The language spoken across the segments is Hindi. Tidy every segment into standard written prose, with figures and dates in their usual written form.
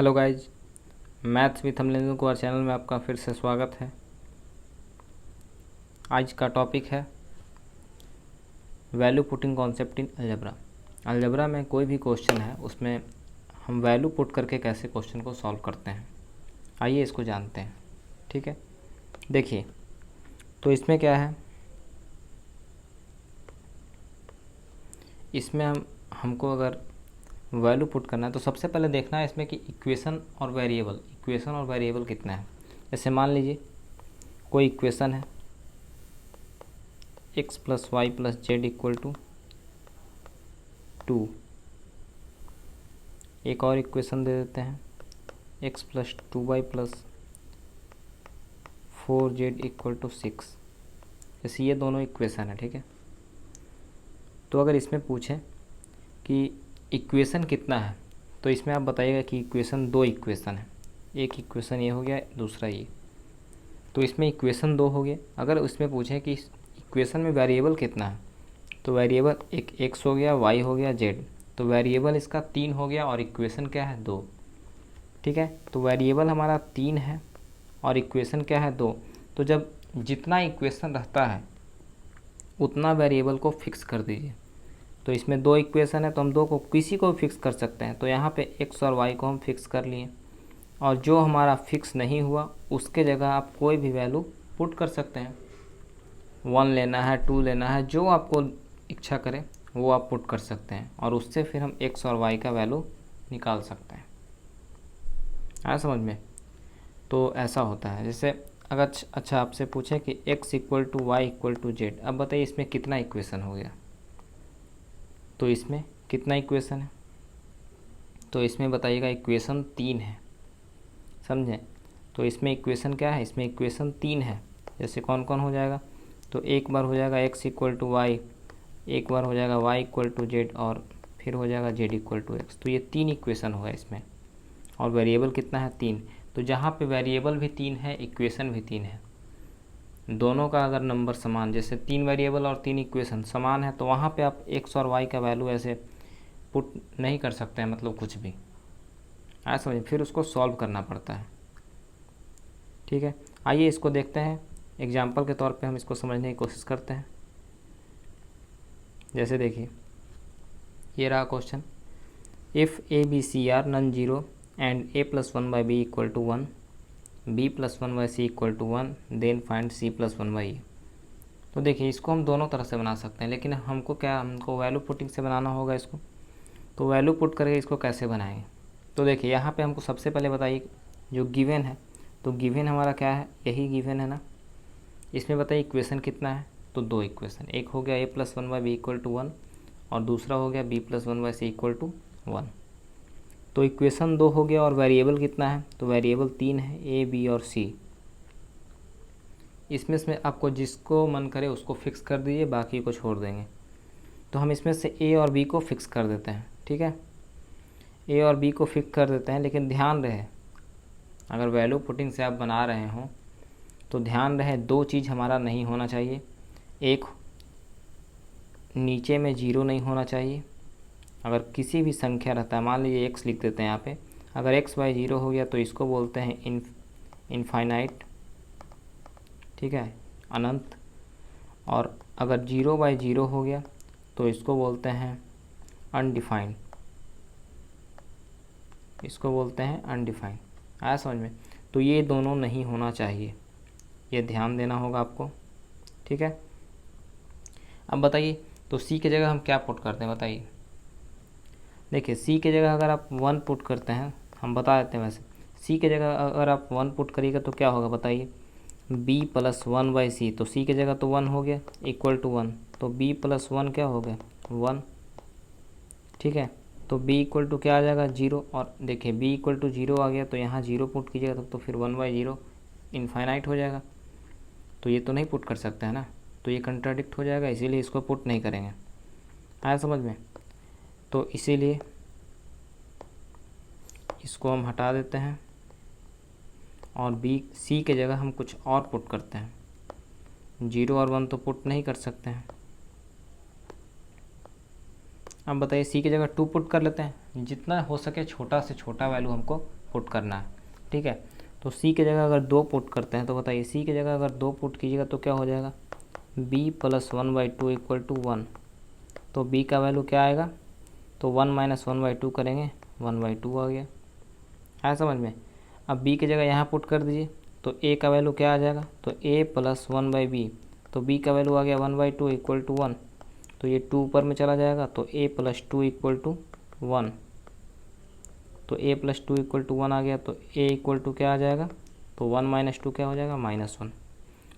Hello guys, maths with Amalendra Kumar channel में आपका फिर से स्वागत है। आज का टॉपिक है value putting concept in algebra. Algebra में कोई भी क्वेश्चन है उसमें हम वैल्यू पुट करके कैसे क्वेश्चन को सॉल्व करते हैं, आइए इसको जानते हैं। ठीक है, देखिए तो इसमें क्या है, इसमें हमको अगर वैल्यू पुट करना है तो सबसे पहले देखना है इसमें कि इक्वेशन और वेरिएबल कितना है। जैसे मान लीजिए कोई इक्वेशन है x plus Y plus Z equal to 2। एक और इक्वेशन दे देते हैं x plus 2y plus 4z equal to 6। जैसे ये दोनों इक्वेशन है, ठीक है। तो अगर इसमें पूछें कि इक्वेशन कितना है तो इसमें आप बताइएगा कि दो इक्वेशन है। एक इक्वेशन ये हो गया, दूसरा ये, तो इसमें इक्वेशन 2 हो गया। अगर उसमें पूछें कि इक्वेशन में वेरिएबल कितना है तो वेरिएबल एक x हो गया, y हो गया, z, तो वेरिएबल इसका 3 हो गया और इक्वेशन क्या है 2। ठीक है, तो वेरिएबल हमारा 3 है और इक्वेशन क्या है 2। तो जब जितना इक्वेशन रहता है उतना वेरिएबल को फिक्स कर दीजिए। तो इसमें 2 इक्वेशन है तो हम 2 को किसी को फिक्स कर सकते हैं। तो यहाँ पे x और y को हम फिक्स कर लिए, और जो हमारा फिक्स नहीं हुआ उसके जगह आप कोई भी वैल्यू पुट कर सकते हैं। 1 लेना है, 2 लेना है, जो आपको इच्छा करे वो आप पुट कर सकते हैं, और उससे फिर हम x और y का वैल्यू निकाल सकते हैं। आया समझ में? तो ऐसा होता है। जैसे अगर अच्छा आपसे पूछे कि x equal to Y equal to z, अब बताइए इसमें कितना इक्वेशन हो गया। तो इसमें कितना इक्वेशन है, तो इसमें बताइएगा इक्वेशन 3 है, समझें। तो इसमें इक्वेशन क्या है, इसमें इक्वेशन 3 है। जैसे कौन कौन हो जाएगा, तो एक बार हो जाएगा x इक्वल टू वाई, एक बार हो जाएगा y इक्वल टू जेड, और फिर हो जाएगा z इक्वल टू x। तो ये 3 इक्वेशन होगा इसमें, और वेरिएबल कितना है 3। तो जहाँ पे वेरिएबल भी 3 है, इक्वेशन भी 3 है, दोनों का अगर नंबर समान, जैसे 3 वेरिएबल और 3 इक्वेशन समान है, तो वहाँ पे आप x और y का वैल्यू ऐसे पुट नहीं कर सकते हैं, मतलब कुछ भी। आया समझ? फिर उसको सॉल्व करना पड़ता है। ठीक है, आइए इसको देखते हैं एग्जाम्पल के तौर पे, हम इसको समझने की कोशिश करते हैं। जैसे देखिए ये रहा question, if A B C are non zero and a plus 1 by B equal to 1, b plus 1 by C equal to 1, then find c plus 1 by A. तो देखिए इसको हम दोनों तरह से बना सकते हैं, लेकिन हमको वैल्यू पुटिंग से बनाना होगा इसको। तो वैल्यू पुट करके इसको कैसे बनाएंगे, तो देखिए यहाँ पे हमको सबसे पहले बताइए जो गिवन है, तो गिवन हमारा क्या है, यही गिवन है ना। इसमें बताइए इक्वेशन कितना है, तो 2 इक्वेशन, एक हो गया a plus 1 by B equal to 1, और दूसरा हो गया b plus 1 by C equal to 1। तो इक्वेशन 2 हो गया, और वेरिएबल कितना है, तो वेरिएबल 3 है, a b और c। इसमें आपको जिसको मन करे उसको फिक्स कर दीजिए, बाकी को छोड़ देंगे। तो हम इसमें से a और b को फिक्स कर देते हैं। ठीक है, a और b को फिक्स कर देते हैं, लेकिन ध्यान रहे अगर वैल्यू पुटिंग से आप बना रहे हों तो ध्यान रहे 2 चीज़ हमारा नहीं होना चाहिए। एक, नीचे में 0 नहीं होना चाहिए। अगर किसी भी संख्या रहता है, मान लीजिए x लिख देते हैं यहाँ पे, अगर x बाई 0 हो गया तो इसको बोलते हैं इनफाइनाइट, ठीक है, अनंत। और अगर 0 बाई 0 हो गया तो इसको बोलते हैं अनडिफाइंड, इसको बोलते हैं अनडिफाइंड। आया समझ में? तो ये दोनों नहीं होना चाहिए, ये ध्यान देना होगा आपको। ठीक है, अब बताइए तो c की जगह हम क्या पुट करते हैं, बताइए। देखिए c की जगह अगर आप 1 पुट करते हैं, हम बता देते हैं वैसे, c की जगह अगर आप 1 पुट करिएगा तो क्या होगा बताइए, b प्लस 1 बाई सी। तो c की जगह तो 1 हो गया, इक्वल टू 1, तो b प्लस 1 क्या हो गया 1। ठीक है, तो b इक्वल टू क्या आ जाएगा 0, और देखिए b इक्वल टू 0 आ गया, तो यहाँ 0 पुट कीजिएगा तब तो फिर 1 बाई 0 इनफाइनाइट हो जाएगा। तो ये तो नहीं पुट कर सकते हैं ना, तो ये कंट्राडिक्ट हो जाएगा, इसीलिए इसको पुट नहीं करेंगे। आया समझ में? तो इसीलिए इसको हम हटा देते हैं, और सी के जगह हम कुछ और पुट करते हैं। 0 और 1 तो पुट नहीं कर सकते हैं। अब बताइए सी की जगह 2 पुट कर लेते हैं, जितना हो सके छोटा से छोटा वैल्यू हमको पुट करना है, ठीक है। तो सी की जगह अगर 2 पुट करते हैं तो बताइए, सी की जगह अगर 2 पुट कीजिएगा तो क्या हो जाएगा, b + 1/2 = 1। तो b का वैल्यू क्या आएगा, तो 1 - 1/2 करेंगे, 1/2 आ गया, आया समझ में। अब b की जगह यहाँ पुट कर दीजिए तो a का वैल्यू क्या आ जाएगा, तो a + 1/b, तो b का वैल्यू आ गया 1/2 = 1। तो ये 2 ऊपर में चला जाएगा तो a + 2 = 1। तो a + 2 = 1 आ गया, तो a = क्या आ जाएगा, तो 1 - 2 क्या हो जाएगा, -1।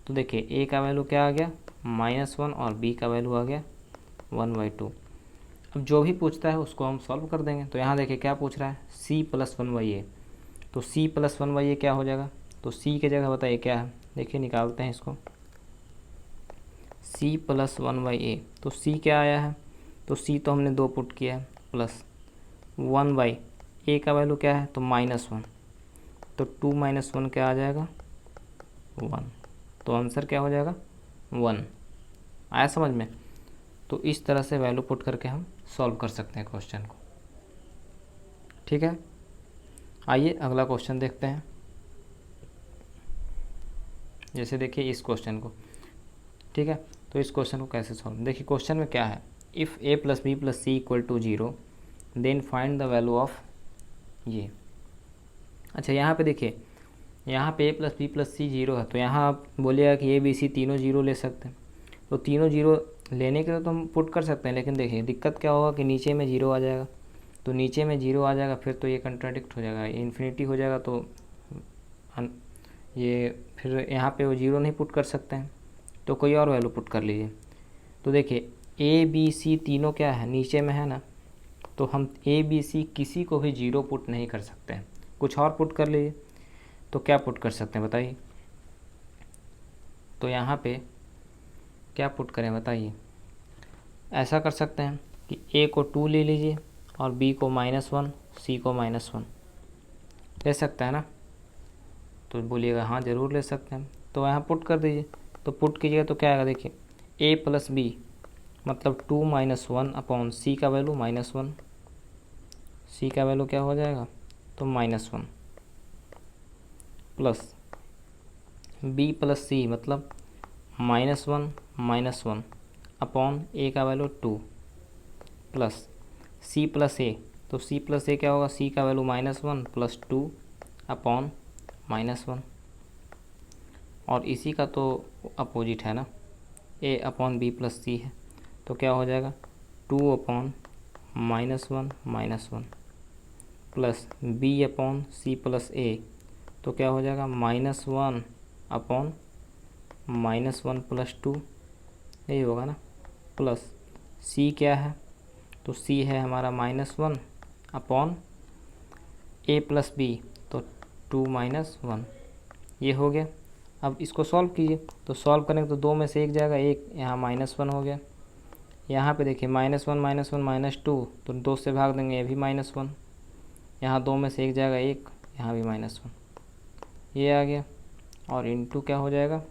तो देखिए a का वैल्यू क्या आ गया, -1, और b का वैल्यू आ गया 1/2। अब जो भी पूछता है उसको हम सॉल्व कर देंगे। तो यहाँ देखिए क्या पूछ रहा है, c + 1/a, तो c + 1/a क्या हो जाएगा, तो c की जगह बताइए क्या है, देखिए निकालते हैं इसको, c + 1/a, तो c क्या आया है, तो c तो हमने 2 पुट किया है, प्लस 1/a का वैल्यू क्या है, तो -1, तो 2 - 1 क्या आ जाएगा, 1। तो आंसर क्या हो जाएगा, 1। आया समझ में। तो इस तरह से वैल्यू पुट करके हम सॉल्व कर सकते हैं क्वेश्चन को, ठीक है। आइए अगला क्वेश्चन देखते हैं। जैसे देखिए इस क्वेश्चन को, ठीक है। तो इस क्वेश्चन को कैसे सॉल्व, देखिए क्वेश्चन में क्या है, if a + b + c = 0 then find the value of ये। अच्छा यहाँ पे देखिए, यहाँ पे a + b + c 0 है, तो यहाँ आप बोलिएगा कि a b c तीनों 0 ले सकते हैं। तो तीनों 0 लेने के लिए तो हम पुट कर सकते हैं, लेकिन देखिए दिक्कत क्या होगा कि नीचे में 0 आ जाएगा। तो नीचे में 0 आ जाएगा फिर तो ये कंट्राडिक्ट हो जाएगा, ये इन्फिनिटी हो जाएगा, तो ये फिर यहाँ पे वो 0 नहीं पुट कर सकते हैं, तो कोई और वैल्यू पुट कर लीजिए। तो देखिए a b c तीनों क्या है, नीचे में है ना, तो हम a b c किसी को भी 0 पुट नहीं कर सकते हैं, कुछ और पुट कर लीजिए। तो क्या पुट कर सकते हैं बताइए, तो यहाँ पे क्या पुट करें बताइए। ऐसा कर सकते हैं कि a को 2 ले लीजिए और b को -1, c को -1 ले सकते हैं ना, तो बोलिएगा हाँ ज़रूर ले सकते हैं। तो यहाँ पुट कर दीजिए, तो पुट कीजिएगा तो क्या आएगा, देखिए a + b मतलब 2 - 1 c का वैल्यू -1, c का वैल्यू क्या हो जाएगा, तो -1, प्लस b + c मतलब -1 a का वैल्यू 2, प्लस c + a, तो c + a क्या होगा, c का वैल्यू -1 प्लस 2 -1, और इसी का तो अपोजिट है ना, a/b + c है, तो क्या हो जाएगा 2/-1 प्लस b/c + a, तो क्या हो जाएगा -1/-1 + 2, यही होगा ना, प्लस c क्या है, तो c है हमारा -1 a + b, तो 2 - 1, ये हो गया। अब इसको सॉल्व कीजिए, तो सॉल्व करेंगे तो 2 में से 1 जाएगा, 1 यहाँ -1 हो गया। यहाँ पे देखिए -1 -1 -2, तो 2 से भाग देंगे, ये भी -1, यहाँ 2 में से 1 जाएगा, 1 यहाँ भी -1, ये आ गया। और इंटू क्या हो जाएगा,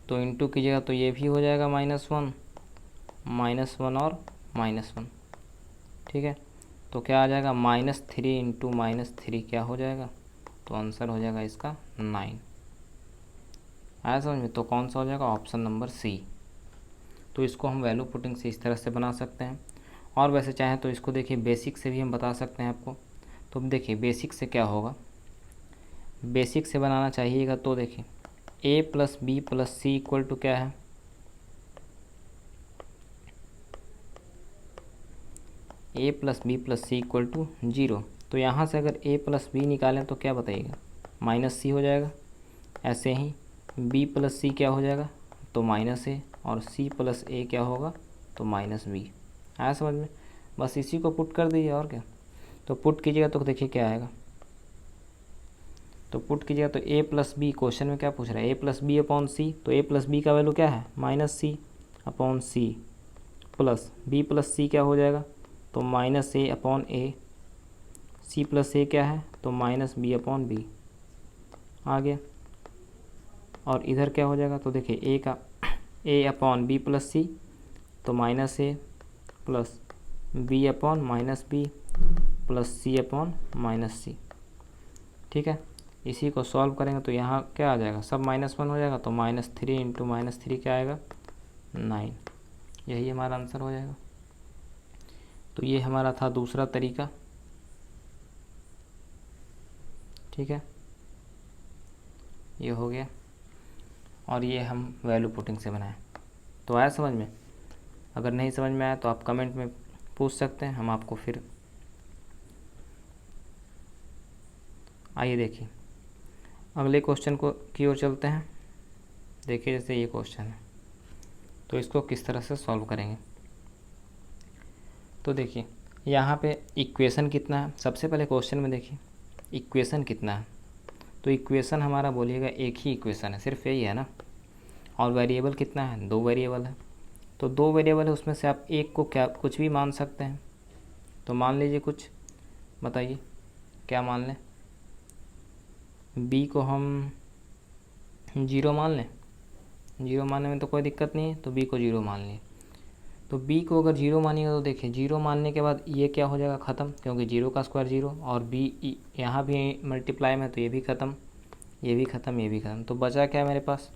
तो इंटू कीजिएगा तो ये भी हो जाएगा -1 और -1, ठीक है। तो क्या आ जाएगा, -3 × -3 क्या हो जाएगा, तो आंसर हो जाएगा इसका 9। आया समझ में। तो कौन सा हो जाएगा, ऑप्शन नंबर सी। तो इसको हम वैल्यू पुटिंग से इस तरह से बना सकते हैं, और वैसे चाहें तो इसको देखिए बेसिक से भी हम बता सकते हैं आपको। तो देखिए बेसिक से क्या होगा, बेसिक से बनाना चाहिएगा तो देखिए a + b + c = क्या है, a + b + c = 0। तो यहाँ से अगर a + b निकालें तो क्या बताइएगा, -c हो जाएगा। ऐसे ही b + c क्या हो जाएगा, तो -a, और c + a क्या होगा, तो -b। आया समझ में। बस इसी को पुट कर दीजिए और क्या। तो पुट कीजिएगा तो देखिए क्या आएगा, तो पुट कीजिएगा तो a + b, क्वेश्चन में क्या पूछ रहा है, a + b/c, तो a + b का वैल्यू क्या है, -c/c, प्लस b + c क्या हो जाएगा, तो -a/a, c + a क्या है, तो -b/b आ गया। और इधर क्या हो जाएगा, तो देखिए a/b + c, तो -a plus b/-b plus c/-c, ठीक है। इसी को सॉल्व करेंगे तो यहाँ क्या आ जाएगा, सब -1 हो जाएगा, तो -3 इंटू -3 क्या आएगा 9, यही हमारा आंसर हो जाएगा। तो ये हमारा था दूसरा तरीका, ठीक है, ये हो गया। और ये हम वैल्यू पुटिंग से बनाए। तो आया समझ में? अगर नहीं समझ में आया तो आप कमेंट में पूछ सकते हैं, हम आपको फिर। आइए देखिए अगले क्वेश्चन को की ओर चलते हैं। देखिए जैसे ये क्वेश्चन है, तो इसको किस तरह से सॉल्व करेंगे। तो देखिए यहाँ पे इक्वेशन कितना है, सबसे पहले क्वेश्चन में देखिए इक्वेशन कितना है। तो इक्वेशन हमारा बोलिएगा एक ही इक्वेशन है, सिर्फ यही है ना। और वेरिएबल कितना है, 2 वेरिएबल है। तो 2 वेरिएबल है, उसमें से आप एक को क्या कुछ भी मान सकते हैं। तो मान लीजिए कुछ, बताइए क्या मान लें। बी को हम 0 मान लें, 0 मानने में तो कोई दिक्कत नहीं है, तो बी को 0 मान लें। तो बी को अगर 0 मानिएगा तो देखिए 0 मानने के बाद ये क्या हो जाएगा ख़त्म, क्योंकि 0 का स्क्वायर 0, और बी यहाँ भी मल्टीप्लाई में, तो ये भी ख़त्म, ये भी ख़त्म, ये भी ख़त्म। तो बचा क्या मेरे पास,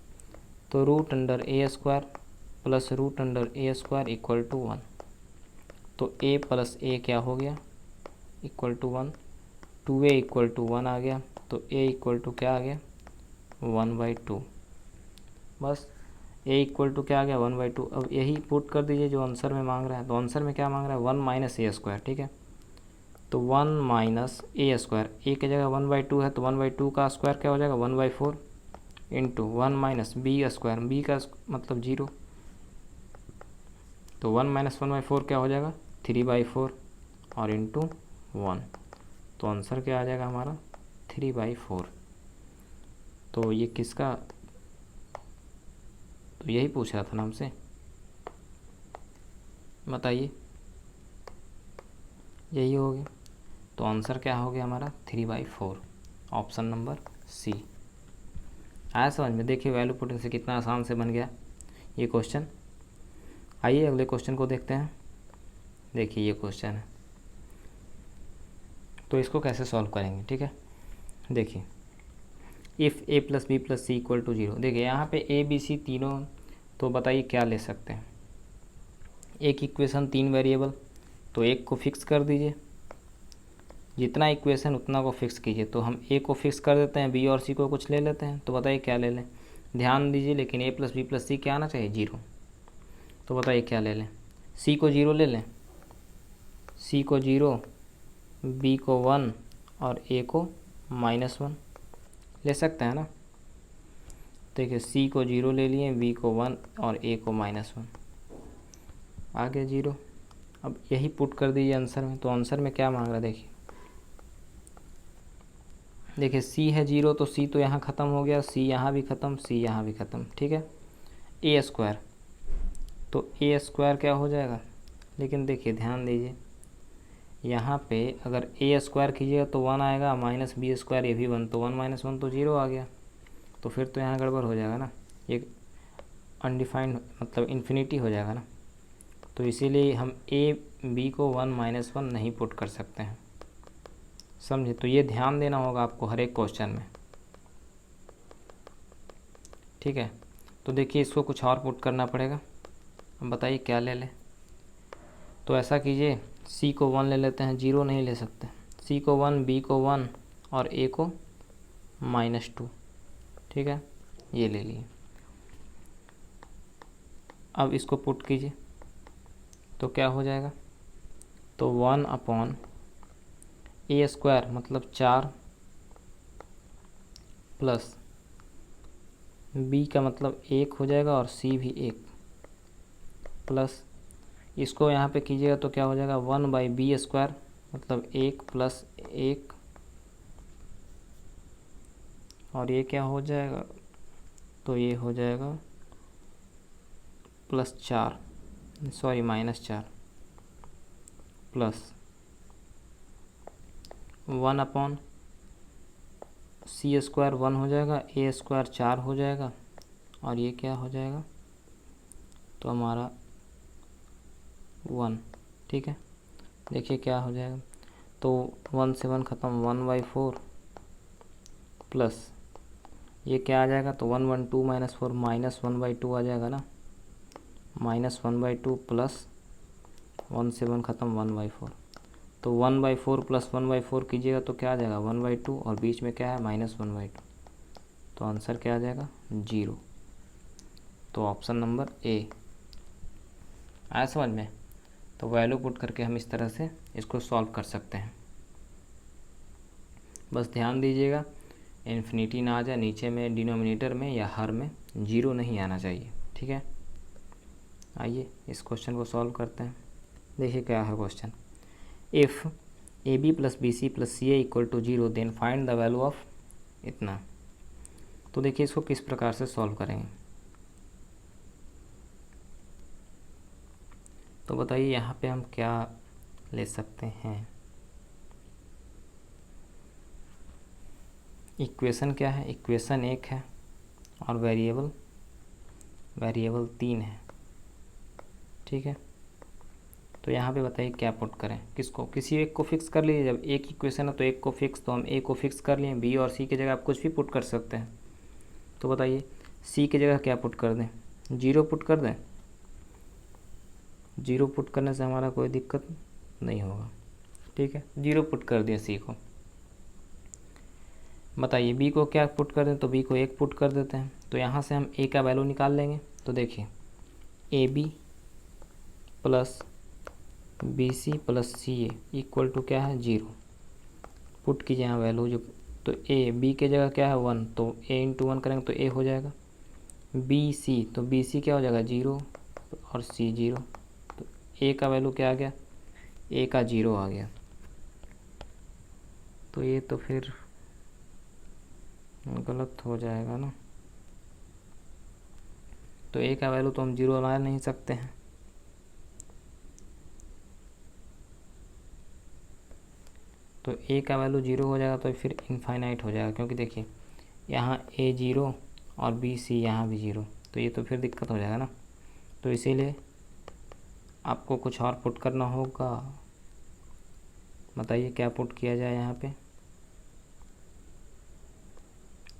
तो √a² plus √a² equal to 1। तो a प्लस a क्या हो गया, equal to 1। 2a equal to 1 आ गया, तो a इक्वल टू क्या आ गया 1/2। बस a इक्वल टू क्या आ गया 1/2। अब यही पुट कर दीजिए जो आंसर में मांग रहा है। तो आंसर में क्या मांग रहा है 1 - a², ठीक है। तो 1 - a², a की जगह 1/2 है, तो 1/2 का स्क्वायर क्या हो जाएगा 1/4 इंटू 1 - b², b का मतलब 0, तो 1 - 1/4 क्या हो जाएगा 3/4 और इंटू 1। तो आंसर क्या आ जाएगा हमारा 3/4। तो ये किसका, तो यही पूछ रहा था ना हमसे, बताइए, यही हो गया। तो आंसर क्या हो गया हमारा 3/4, ऑप्शन नंबर सी। आया समझ में? देखिए वैल्यू पुटिंग से कितना आसान से बन गया ये क्वेश्चन। आइए अगले क्वेश्चन को देखते हैं। देखिए ये क्वेश्चन है, तो इसको कैसे सॉल्व करेंगे, ठीक है। देखिए इफ़ a + b + c = 0। देखिए यहाँ पे a b c तीनों, तो बताइए क्या ले सकते हैं। एक इक्वेशन 3 वेरिएबल, तो एक को फिक्स कर दीजिए, जितना इक्वेशन उतना को फिक्स कीजिए। तो हम a को फिक्स कर देते हैं, b और c को कुछ ले लेते हैं। तो बताइए क्या ले लें, ध्यान दीजिए, लेकिन a + b + c क्या आना चाहिए 0। तो बताइए क्या ले लें, c को 0 ले लें, c को 0, b को 1 और a को -1 ले सकते हैं ना। देखिए c को 0 ले लिए, b को 1 और a को -1, आ गया 0। अब यही पुट कर दीजिए आंसर में। तो आंसर में क्या मांग रहा है, देखिए c है 0, तो c तो यहाँ ख़त्म हो गया, c यहाँ भी ख़त्म, c यहाँ भी ख़त्म, ठीक है। a², तो a² क्या हो जाएगा, लेकिन देखिए ध्यान दीजिए यहाँ पे अगर a² कीजिएगा तो 1 आएगा, -b², ये भी 1, तो 1 - 1 तो 0 आ गया। तो फिर तो यहाँ गड़बड़ हो जाएगा ना, एक अनडिफाइंड मतलब इन्फिनिटी हो जाएगा ना। तो इसीलिए हम a b को 1 - 1 नहीं पुट कर सकते हैं, समझे। तो ये ध्यान देना होगा आपको हर एक क्वेश्चन में, ठीक है। तो देखिए इसको कुछ और पुट करना पड़ेगा। अब बताइए क्या ले लें। तो ऐसा कीजिए c को 1 ले लेते हैं, 0 नहीं ले सकते। c को 1, b को 1 और a को -2, ठीक है, ये ले लिए। अब इसको पुट कीजिए तो क्या हो जाएगा, तो 1/a² मतलब 4 प्लस b का मतलब 1 हो जाएगा और c भी 1 प्लस, इसको यहाँ पे कीजिएगा तो क्या हो जाएगा 1/b² मतलब 1 प्लस 1, और ये क्या हो जाएगा, तो ये हो जाएगा +4, सॉरी -4 प्लस 1/c² 1 हो जाएगा, a² 4 हो जाएगा, और ये क्या हो जाएगा, तो हमारा 1, ठीक है। देखिए क्या हो जाएगा, तो 1 से 1 ख़त्म, 1/4 प्लस ये क्या आ जाएगा, तो 112 माइनस 4 -1/2 आ जाएगा ना, -1/2 प्लस 1 से 1 ख़त्म 1/4, तो 1/4 प्लस 1/4 कीजिएगा तो क्या आ जाएगा 1/2, और बीच में क्या है -1/2, तो आंसर क्या आ जाएगा 0। तो ऑप्शन नंबर ए आया समझ में। तो वैल्यू पुट करके हम इस तरह से इसको सॉल्व कर सकते हैं। बस ध्यान दीजिएगा इन्फिनिटी ना आ जाए नीचे में, डिनोमिनेटर में या हर में 0 नहीं आना चाहिए, ठीक है। आइए इस क्वेश्चन को सॉल्व करते हैं। देखिए क्या है question, if AB plus BC plus CA equal to 0 then find the value of इतना। तो देखिए इसको किस प्रकार से सॉल्व करेंगे, तो बताइए यहाँ पे हम क्या ले सकते हैं। इक्वेशन क्या है, इक्वेशन 1 है और वेरिएबल 3 है, ठीक है। तो यहाँ पे बताइए क्या पुट करें, किसको, किसी एक को फिक्स कर लीजिए। जब एक इक्वेशन है तो एक को फिक्स, तो हम ए को फिक्स कर लिए, बी और सी की जगह आप कुछ भी पुट कर सकते हैं। तो बताइए सी की जगह क्या पुट कर दें, 0 पुट कर दें। 0 पुट करने से हमारा कोई दिक्कत नहीं होगा, ठीक है। 0 पुट कर दिया सी को। बताइए बी को क्या पुट कर दें, तो बी को 1 पुट कर देते हैं। तो यहाँ से हम ए का वैल्यू निकाल लेंगे। तो देखिए AB plus BC plus CA equal to क्या है 0, पुट कीजिए यहाँ वैल्यू जो, तो B के जगह क्या है 1, तो A इंटू 1 करेंगे तो A हो जाएगा। BC तो BC क्या हो जाएगा 0 और C 0, तो A का वैल्यू क्या आ गया, A का 0 आ गया। तो ये तो फिर गलत हो जाएगा ना, तो A का वैल्यू तो हम 0 ला नहीं सकते हैं। तो A का वैल्यू 0 हो जाएगा तो फिर इनफाइनाइट हो जाएगा, क्योंकि देखिए यहाँ A 0 और BC यहाँ भी 0, तो ये तो फिर दिक्कत हो जाएगा ना। तो इसीलिए आपको कुछ और पुट करना होगा। बताइए क्या पुट किया जाए यहाँ पे।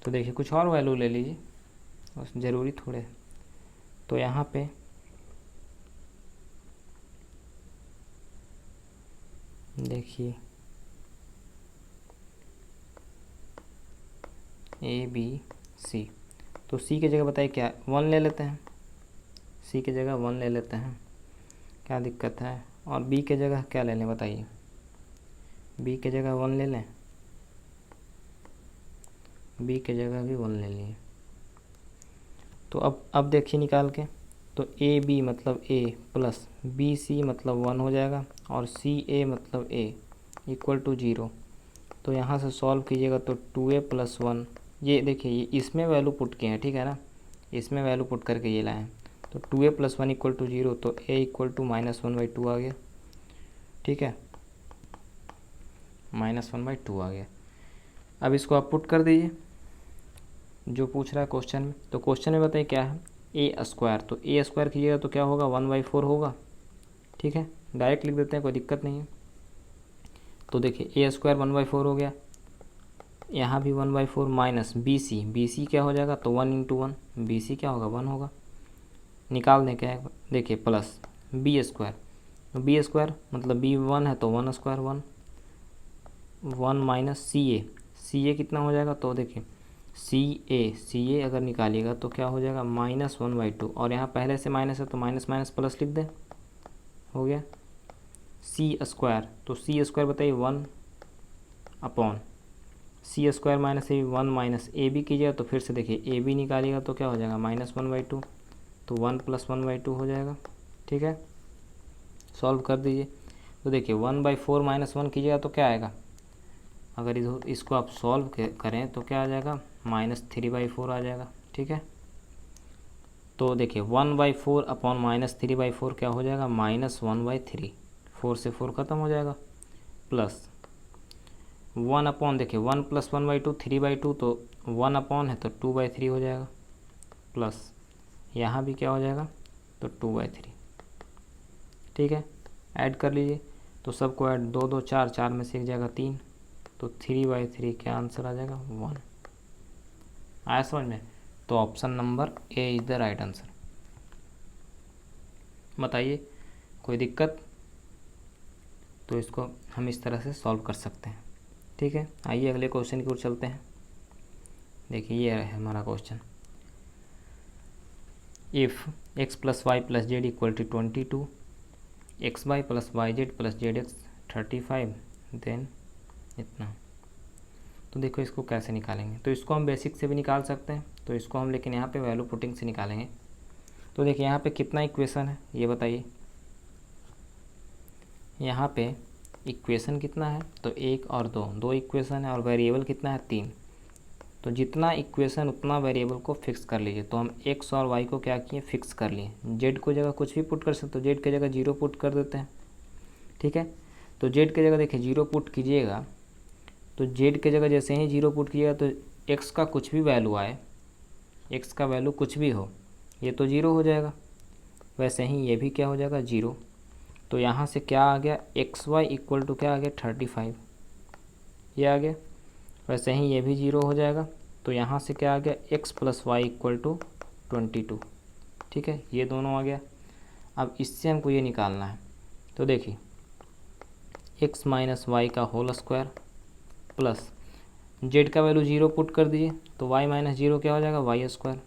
तो देखिए कुछ और वैल्यू ले लीजिए, बस ज़रूरी थोड़े। तो यहाँ पे देखिए ABC, तो C की जगह बताइए क्या 1 ले लेते हैं, C की जगह 1 ले लेते हैं, क्या दिक्कत है। और B की जगह क्या ले लें बताइए, B की जगह 1 ले लें, B की जगह भी 1 ले लिए। तो अब देखिए निकाल के, तो AB मतलब A प्लस BC मतलब 1 हो जाएगा, और CA मतलब A इक्वल टू 0। तो यहाँ से सॉल्व कीजिएगा तो 2A प्लस 1, ये देखिए ये इसमें वैल्यू पुट किए हैं, ठीक है ना, इसमें वैल्यू पुट करके ये लाए हैं। तो 2A प्लस 1 इक्वल टू 0, तो A इक्वल टू -1/2 आ गया, ठीक है, -1/2 आ गया। अब इसको आप पुट कर दीजिए जो पूछ रहा है क्वेश्चन में। तो क्वेश्चन में बताइए क्या है A², तो A² कीजिएगा तो क्या होगा 1/4 होगा, ठीक है। डायरेक्ट लिख देते हैं, कोई दिक्कत नहीं है। तो देखिए A² 1/4 हो गया, यहाँ भी 1/4 माइनस BC क्या हो जाएगा, तो 1 इंटू 1, BC क्या होगा 1 होगा, निकाल दें क्या है, देखिए प्लस B², तो B² मतलब B 1 है तो 1² 1 माइनस CA कितना हो जाएगा, तो देखिए CA अगर निकालिएगा तो क्या हो जाएगा -1/2, और यहाँ पहले से माइनस है तो माइनस माइनस प्लस लिख दें, हो गया। C² तो C² बताइए 1 upon C² minus A 1 minus AB कीजिएगा, तो फिर से देखिए AB निकालिएगा तो क्या हो जाएगा -1/2, तो 1 + 1/2 हो जाएगा, ठीक है। सॉल्व कर दीजिए, तो देखिए 1/4 माइनस 1 कीजिएगा तो क्या आएगा, अगर इसको आप सॉल्व करें तो क्या आ जाएगा -3/4 आ जाएगा, ठीक है। तो देखिए 1/4 अपॉन -3/4 क्या हो जाएगा -1/3, 4 से 4 ख़त्म हो जाएगा, प्लस 1 अपॉन देखिए 1 + 1/2 3/2, तो 1 अपॉन है तो 2/3 हो जाएगा, प्लस यहाँ भी क्या हो जाएगा तो 2/3, ठीक है। ऐड कर लीजिए, तो सबको ऐड 2 2 4 4 में से एक जाएगा 3, तो 3/3 क्या आंसर आ जाएगा 1। आया समझ में? तो option number A is the right answer. बताइए कोई दिक्कत? तो इसको हम इस तरह से सॉल्व कर सकते हैं। ठीक है, आइए अगले क्वेश्चन की ओर चलते हैं। देखिए ये है हमारा question. If x plus Y plus Z equal to 22, x y plus y z plus z x 35, then इतना। तो देखो इसको कैसे निकालेंगे, तो इसको हम बेसिक से भी निकाल सकते हैं, तो इसको हम लेकिन यहाँ पे वैल्यू पुटिंग से निकालेंगे। तो देखिए यहाँ पे कितना इक्वेशन है ये बताइए। यहाँ पे इक्वेशन कितना है, तो एक और दो इक्वेशन है, और वेरिएबल कितना है 3। तो जितना इक्वेशन उतना वेरिएबल को फिक्स कर लीजिए। तो हम एक्स और वाई को क्या किए, फिक्स कर लिए। जेड को जगह कुछ भी पुट कर सकते हो, जेड की जगह 0 पुट कर देते हैं। ठीक है, तो जेड की जगह देखिए 0 पुट कीजिएगा, तो जेड की जगह जैसे ही 0 पुट कीजिएगा तो एक्स का कुछ भी वैल्यू आए, एक्स का वैल्यू कुछ भी हो, ये तो 0 हो जाएगा। वैसे ही ये भी क्या हो जाएगा, 0। तो यहाँ से क्या आ गया, एक्स वाई इक्वल टू क्या आ गया 35, ये आ गया। वैसे ही ये भी 0 हो जाएगा। तो यहाँ से क्या आ गया, x plus y equal to 22। ठीक है, ये दोनों आ गया। अब इससे हमको ये निकालना है। तो देखिए एक्स माइनस वाई का होल स्क्वायर प्लस जेड का वैल्यू 0 पुट कर दीजिए, तो वाई माइनस 0 क्या हो जाएगा, वाई स्क्वायर,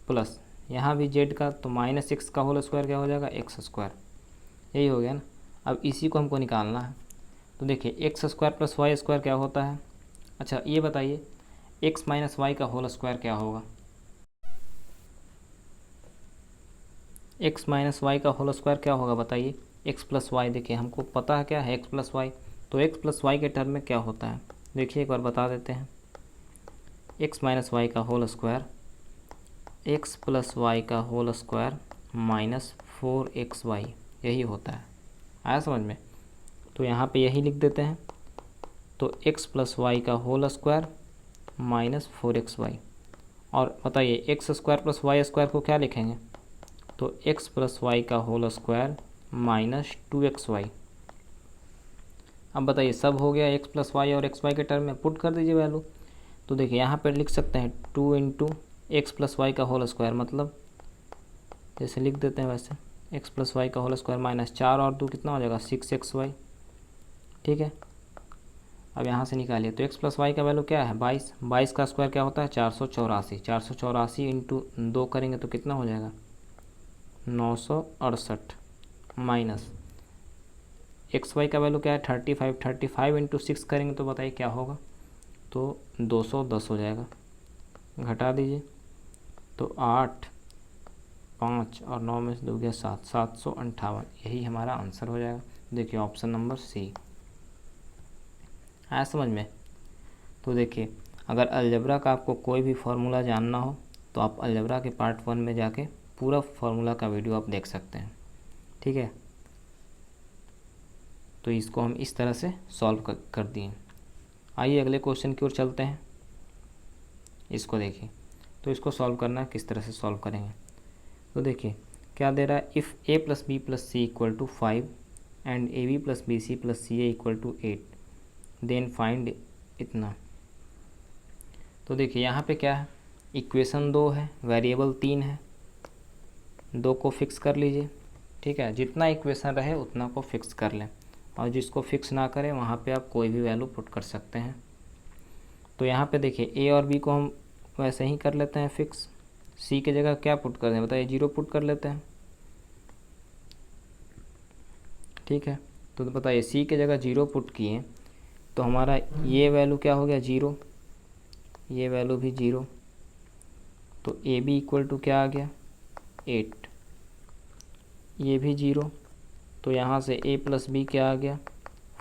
प्लस यहाँ भी जेड का तो माइनस एक्स का होल स्क्वायर क्या हो जाएगा, एक्स स्क्वायर। यही हो गया ना। अब इसी को हमको निकालना है। तो देखिए x square plus y square क्या होता है। अच्छा ये बताइए एक्स माइनस वाई का होल स्क्वायर क्या होगा। एक्स माइनस वाई का होल स्क्वायर क्या होगा बताइए। एक्स प्लस वाई, देखिए हमको पता है क्या है एक्स प्लस वाई, तो एक्स प्लस वाई के टर्म में क्या होता है देखिए एक बार बता देते हैं। एक्स माइनस वाई का whole square, x plus y का होल स्क्वायर माइनस 4xy, यही होता है। आया समझ में? तो यहाँ पे यही लिख देते हैं। तो एक्स प्लस वाई का होल स्क्वायर माइनस 4xy, और बताइए x square plus y square को क्या लिखेंगे, तो एक्स प्लस वाई का होल स्क्वायर माइनस 2xy। अब बताइए सब हो गया, एक्स प्लस वाई और एक्स वाई के टर्म में पुट कर दीजिए वैल्यू। तो देखिए यहाँ पर लिख सकते हैं 2 इंटू एक्स प्लस वाई का होल स्क्वायर, मतलब जैसे लिख देते हैं वैसे एक्स प्लस वाई का होल स्क्वायर माइनस 4 और 2 कितना हो जाएगा 6xy। ठीक है, अब यहाँ से निकालिए। तो एक्स प्लस वाई का वैल्यू क्या है 22, 22 का स्क्वायर क्या होता है 484, 484 इंटू 2 करेंगे तो कितना हो जाएगा 968, माइनस एक्स वाई का वैल्यू क्या है 35, 35 इंटू 6 करेंगे तो बताइए क्या होगा, तो 210 हो जाएगा। घटा दीजिए, तो 8, 5 और 9 में से 2 गया 7, 758, यही हमारा आंसर हो जाएगा। देखिए ऑप्शन नंबर सी। आया समझ में? तो देखिए अगर अलजबरा का आपको कोई भी फार्मूला जानना हो तो आप अलजबरा के पार्ट 1 में जाके पूरा फार्मूला का वीडियो आप देख सकते हैं। ठीक है, तो इसको हम इस तरह से सॉल्व कर दिए। आइए अगले क्वेश्चन की ओर चलते हैं। इसको देखिए, तो इसको सॉल्व करना किस तरह से सॉल्व करेंगे। तो देखिए क्या दे रहा है, if a plus b plus c equal to 5 and a b plus b c plus c a equal to 8, then find इतना। तो देखिए यहाँ पे क्या है, इक्वेशन 2 है, वेरिएबल 3 है, 2 को फिक्स कर लीजिए। ठीक है, जितना इक्वेशन रहे उतना को फिक्स कर लें, और जिसको फिक्स ना करें वहाँ पे आप कोई भी वैल्यू पुट कर सकते हैं। तो यहाँ पे देखिए ए और बी को हम वैसे ही कर लेते हैं फिक्स। सी की जगह क्या पुट कर दें बताइए, 0 पुट कर लेते हैं। ठीक है, तो बताइए सी की जगह 0 पुट किए तो हमारा ये वैल्यू क्या हो गया 0, ये वैल्यू भी 0। तो ए बी इक्वल टू क्या आ गया 8, ये भी 0। तो यहाँ से a प्लस बी क्या आ गया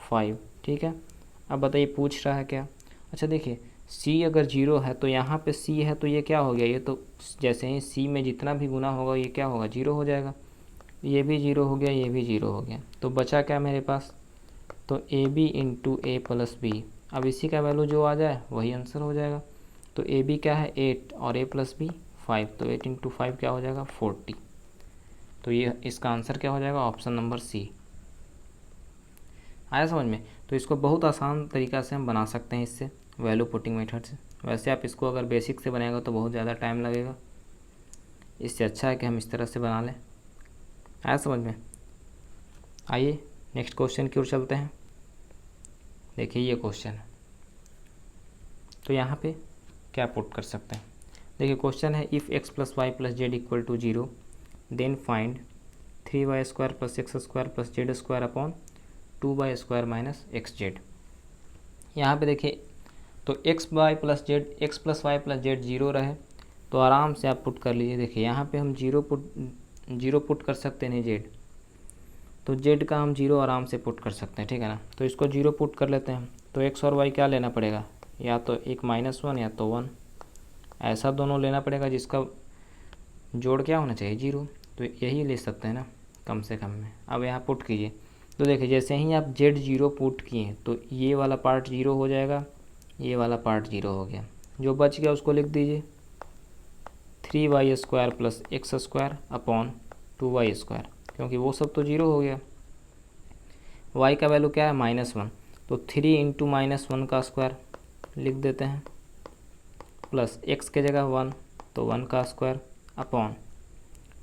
5। ठीक है, अब बताइए पूछ रहा है क्या। अच्छा देखिए c अगर 0 है तो यहाँ पे c है तो ये क्या हो गया, ये तो जैसे ही c में जितना भी गुना होगा ये क्या होगा 0 हो जाएगा। ये भी 0 हो गया, ये भी 0 हो गया, तो बचा क्या मेरे पास, तो A B into A plus B. अब इसी का वैल्यू जो आ जाए वही आंसर हो जाएगा। तो ए बी क्या है 8 और ए प्लस बी 5, तो 8 इंटू 5 क्या हो जाएगा 40। तो ये इसका आंसर क्या हो जाएगा ऑप्शन नंबर सी। आया समझ में? तो इसको बहुत आसान तरीक़ा से हम बना सकते हैं इससे, वैल्यू पुटिंग मेथड से। वैसे आप इसको अगर बेसिक से बनाएगा तो बहुत ज़्यादा टाइम लगेगा, इससे अच्छा है कि हम इस तरह से बना लें। आया समझ में? आइए नेक्स्ट क्वेश्चन की ओर चलते हैं। देखिए ये क्वेश्चन है, तो यहाँ पे क्या पुट कर सकते हैं। देखिए क्वेश्चन है if x plus Y plus Z equal to 0 then find 3y² plus x² plus z² upon 2y² minus xz। यहाँ पे देखिए तो x plus Y plus Z 0 रहे तो आराम से आप पुट कर लीजिए। देखिए यहाँ पे हम जीरो पुट कर सकते नहीं जेड, तो जेड का हम 0 आराम से पुट कर सकते हैं, ठीक है ना। तो इसको 0 पुट कर लेते हैं, तो x और y क्या लेना पड़ेगा, या तो एक -1 या तो 1, ऐसा दोनों लेना पड़ेगा जिसका जोड़ क्या होना चाहिए 0, तो यही ले सकते हैं ना कम से कम में। अब यहाँ पुट कीजिए, तो देखिए जैसे ही आप z0 पुट किए तो ये वाला पार्ट 0 हो जाएगा, ये वाला पार्ट 0 हो गया, जो बच गया उसको लिख दीजिए 3y² plus x² upon 2y², क्योंकि वो सब तो 0 हो गया। y का वैल्यू क्या है -1, तो 3 इंटू -1 का स्क्वायर लिख देते हैं, प्लस x के जगह 1 तो 1 का स्क्वायर अपॉन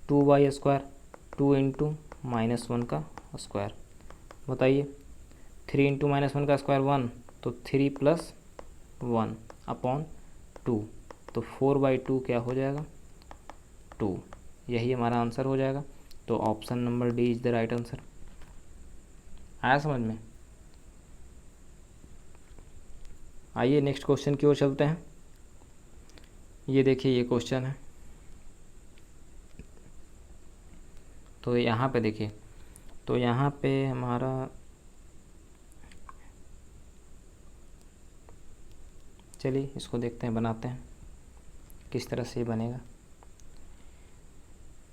2y², 2 इंटू -1 का स्क्वायर। बताइए 3 इंटू -1 का स्क्वायर 1, तो 3 प्लस 1 अपॉन 2, तो 4/2 क्या हो जाएगा 2, यही हमारा आंसर हो जाएगा। तो option number D is the right answer. आया समझ में? आइए नेक्स्ट क्वेश्चन की ओर चलते हैं। ये देखिए ये क्वेश्चन है, तो यहाँ पे देखिए, तो यहाँ पे हमारा चलिए इसको देखते हैं, बनाते हैं किस तरह से बनेगा।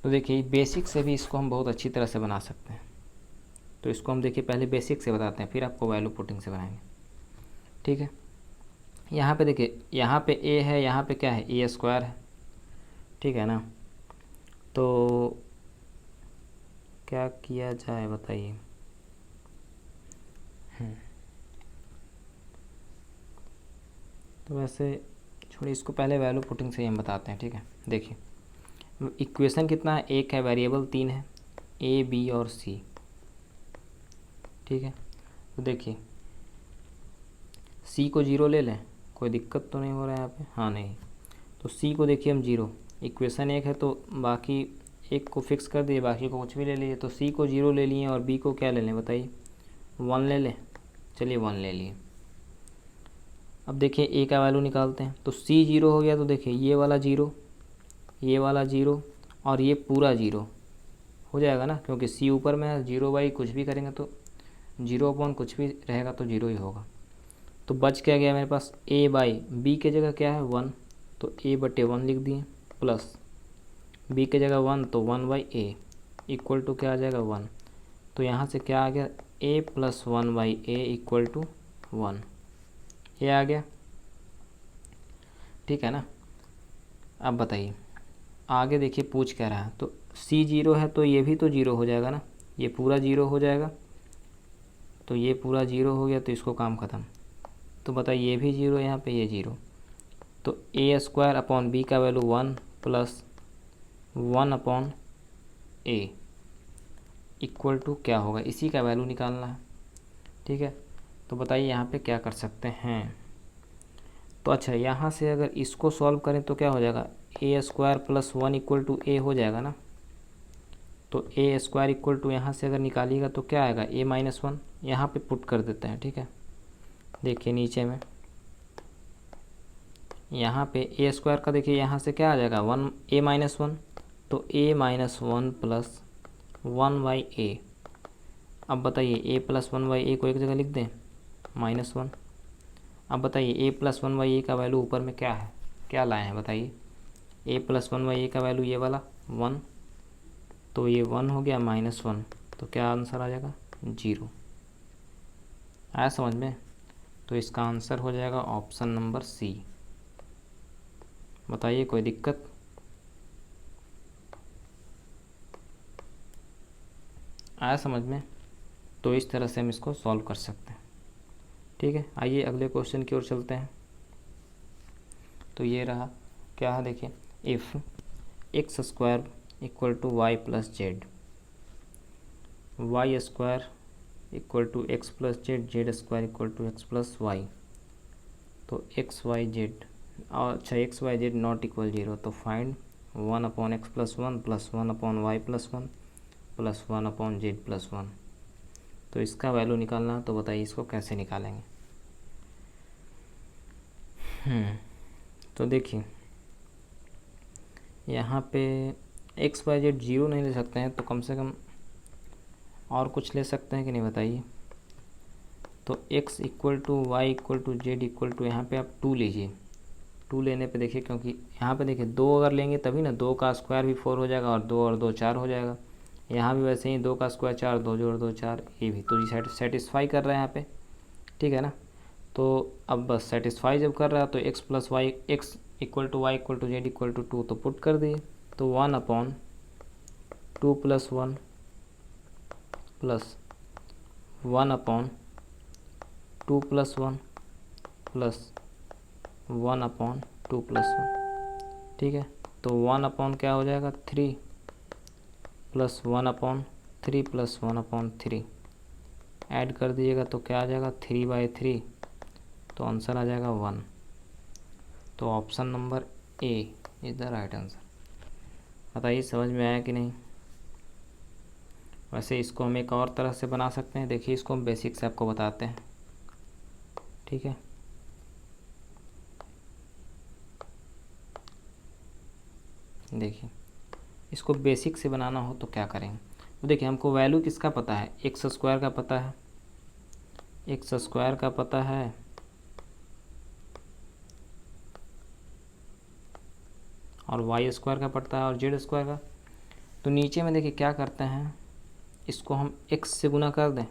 तो देखिए बेसिक से भी इसको हम बहुत अच्छी तरह से बना सकते हैं, तो इसको हम देखिए पहले बेसिक से बताते हैं, फिर आपको वैल्यू पुटिंग से बनाएंगे, ठीक है। यहाँ पे देखिए, यहाँ पे a है, यहाँ पे क्या है a² है, ठीक है ना। तो क्या किया जाए बताइए। तो वैसे छोड़िए, इसको पहले वैल्यू पुटिंग से ही हम बताते हैं, ठीक है। देखिए इक्वेशन कितना है, एक है, वेरिएबल 3 है, a b और c, ठीक है। तो देखिए c को 0 ले लें, कोई दिक्कत तो नहीं हो रहा है यहाँ पे, हाँ नहीं, तो c को देखिए हम 0, इक्वेशन एक है तो बाकी एक को फिक्स कर दिए, बाकी को कुछ भी ले लीजिए। तो c को 0 ले लिए और b को क्या ले लें बताइए, 1 ले लें, चलिए 1 ले लिए। अब देखिए a का वैल्यू निकालते हैं, तो c 0 हो गया, तो देखिए ये वाला 0, ये वाला 0 और ये पूरा 0 हो जाएगा ना, क्योंकि c ऊपर में है, 0/, कुछ भी करेंगे तो 0 कुछ भी रहेगा तो 0 ही होगा। तो बच क्या गया मेरे पास, a/b के जगह क्या है 1, तो a/1 लिख दिए, प्लस b के जगह 1 तो 1/a इक्वल टू क्या आ जाएगा 1। तो यहाँ से क्या आ गया, a plus 1/a equal to 1, ये आ गया, ठीक है ना। अब बताइए आगे देखिए पूछ क्या रहा है, तो c 0 है तो ये भी तो 0 हो जाएगा ना, ये पूरा 0 हो जाएगा, तो ये पूरा 0 हो गया, तो इसको काम ख़त्म। तो बताइए ये भी 0, यहाँ पे ये 0, तो a² अपॉन b का value 1 plus 1 upon a equal to क्या होगा, इसी का वैल्यू निकालना है, ठीक है। तो बताइए यहाँ पे क्या कर सकते हैं। तो अच्छा यहाँ से अगर इसको सॉल्व करें तो क्या हो जाएगा, a² plus 1 equal to a हो जाएगा ना। तो a² इक्वल टू यहाँ से अगर निकालिएगा तो क्या आएगा, a-1, यहाँ पे पुट कर देते हैं, ठीक है। देखिए नीचे में यहाँ पे a² का देखिए यहाँ से क्या आ जाएगा 1 a-1, तो a-1 प्लस 1/a। अब बताइए a प्लस 1/a को एक जगह लिख दें -1। अब बताइए a प्लस 1/a का वैल्यू ऊपर में क्या है, क्या लाए हैं बताइए, a प्लस 1/a का वैल्यू ये वाला 1, तो ये 1 हो गया -1, तो क्या आंसर आ जाएगा 0। आया समझ में? तो इसका आंसर हो जाएगा ऑप्शन नंबर सी। बताइए कोई दिक्कत? आया समझ में? तो इस तरह से हम इसको सॉल्व कर सकते हैं, ठीक है। आइए अगले क्वेश्चन की ओर चलते हैं। तो ये रहा क्या है, देखिए if X square equal to Y plus Z, Y square equal to X plus Z, Z square equal to X plus Y, तो एक्स वाई जेड, और अच्छा X Y Z not equal 0, तो find 1/x plus 1 plus 1/y plus 1 plus 1/z plus 1। तो इसका वैल्यू निकालना, तो बताइए इसको कैसे निकालेंगे। तो देखिए यहाँ पे एक्स वाई जेड 0 नहीं ले सकते हैं, तो कम से कम और कुछ ले सकते हैं कि नहीं बताइए। तो x equal to Y equal to Z equal to, यहाँ पे आप 2 लीजिए। 2 लेने पे देखिए, क्योंकि यहाँ पे देखिए 2 अगर लेंगे तभी ना, 2 का स्क्वायर भी 4 हो जाएगा और 2 और 2 4 हो जाएगा। यहाँ भी वैसे ही 2 का स्क्वायर 4, 2 जोड़ 2 4, ये भी तो ये सेटिस्फाई कर रहा है यहाँ पे, ठीक है ना। तो अब बस सेटिस्फाई जब कर रहा है तो x plus Y, X equal to Y equal to Z equal to 2 तो पुट कर दिए, तो 1/2 plus 1 plus 1/2 plus 1 plus 1/2 plus 1, ठीक है। तो 1 क्या हो जाएगा 3 प्लस 1/3 प्लस 1/3 ऐड कर दीजिएगा तो क्या आ जाएगा 3/3, तो आंसर आ जाएगा 1। तो option number A is the right answer. बताइए समझ में आया कि नहीं। वैसे इसको हम एक और तरह से बना सकते हैं, देखिए इसको हम बेसिक से आपको बताते हैं, ठीक है। देखिए इसको बेसिक से बनाना हो तो क्या करेंगे, तो देखिए हमको वैल्यू किसका पता है, एक्स स्क्वायर का पता है, एक्स स्क्वायर का पता है, और वाई स्क्वायर का पड़ता है, और जेड स्क्वायर का। तो नीचे में देखिए क्या करते हैं, इसको हम x से गुना कर दें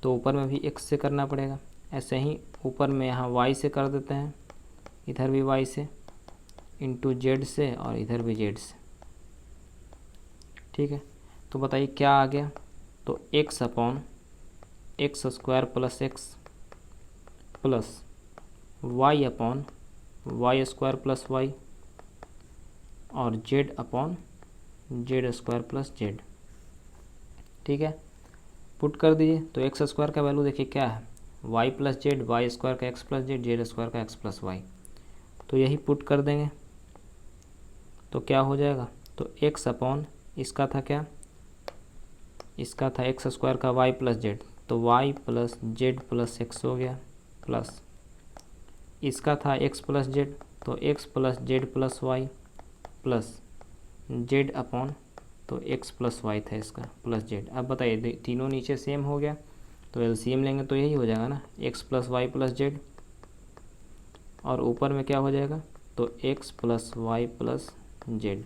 तो ऊपर में भी x से करना पड़ेगा, ऐसे ही ऊपर में यहाँ y से कर देते हैं, इधर भी y से, इंटू जेड से, और इधर भी जेड से, ठीक है। तो बताइए क्या आ गया, तो x/x square plus x plus y/y square plus y और z/z स्क्वायर प्लस z, ठीक है। पुट कर दीजिए, तो एक्स स्क्वायर का वैल्यू देखिए क्या है, Y plus Z, Y square का X plus Z, Z square का एक्स प्लस वाई, तो यही पुट कर देंगे तो क्या हो जाएगा, तो x/, इसका था क्या, इसका था एक्स स्क्वायर का वाई प्लस जेड, तो Y plus Z plus X हो गया, प्लस इसका था एक्स प्लस जेड, तो x plus Z plus Y plus z/, तो x प्लस वाई था इसका प्लस जेड। अब बताइए तीनों नीचे सेम हो गया, तो एलसीएम लेंगे तो यही हो जाएगा ना, x plus Y plus Z, और ऊपर में क्या हो जाएगा, तो x plus Y plus Z.